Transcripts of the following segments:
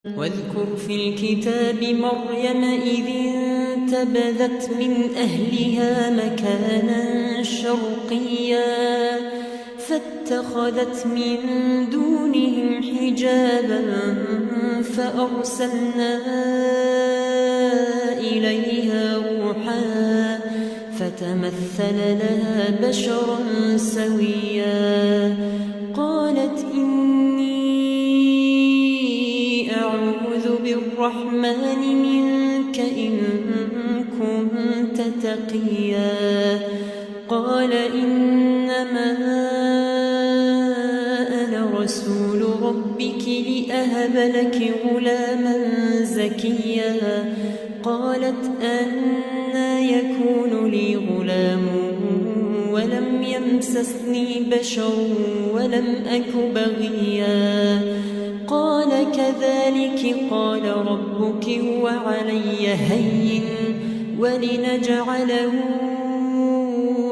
واذكر في الكتاب مريم إذ انتبذت من أهلها مكانا شرقيا فاتخذت من دونهم حجابا فأرسلنا إليها روحا فتمثل لها بشرا سويا قالت بالرحمن منك إن كنت تقيا قال إنما أنا رسول ربك لأهب لك غلاما زكيا قالت أنى يكون لي غلام ولم يمسسني بشر ولم أك بغيا قال كذلك قال ربك هو علي هين ولنجعله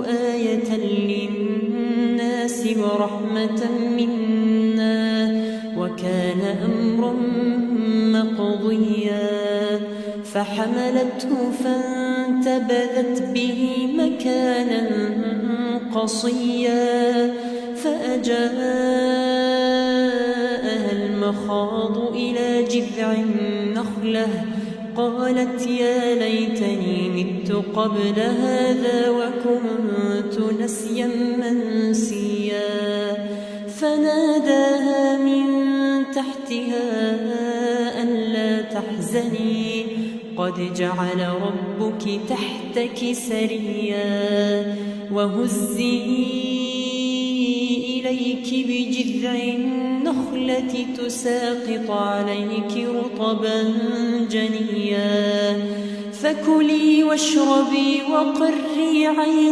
آية للناس ورحمة منا وكان أمرا مقضيا فحملته فانتبذت به مكانا قصيا فأجاءها المخاض إلى جذع النخلة قالت يا ليتني مت قبل هذا وكنت نسيا منسيا فناداها من تحتها ألا تحزني قد جعل ربك تحتك سريا وهزي إليك بجذع النخلة تساقط عليك رطبا جنيا فكلي واشربي وقري عينا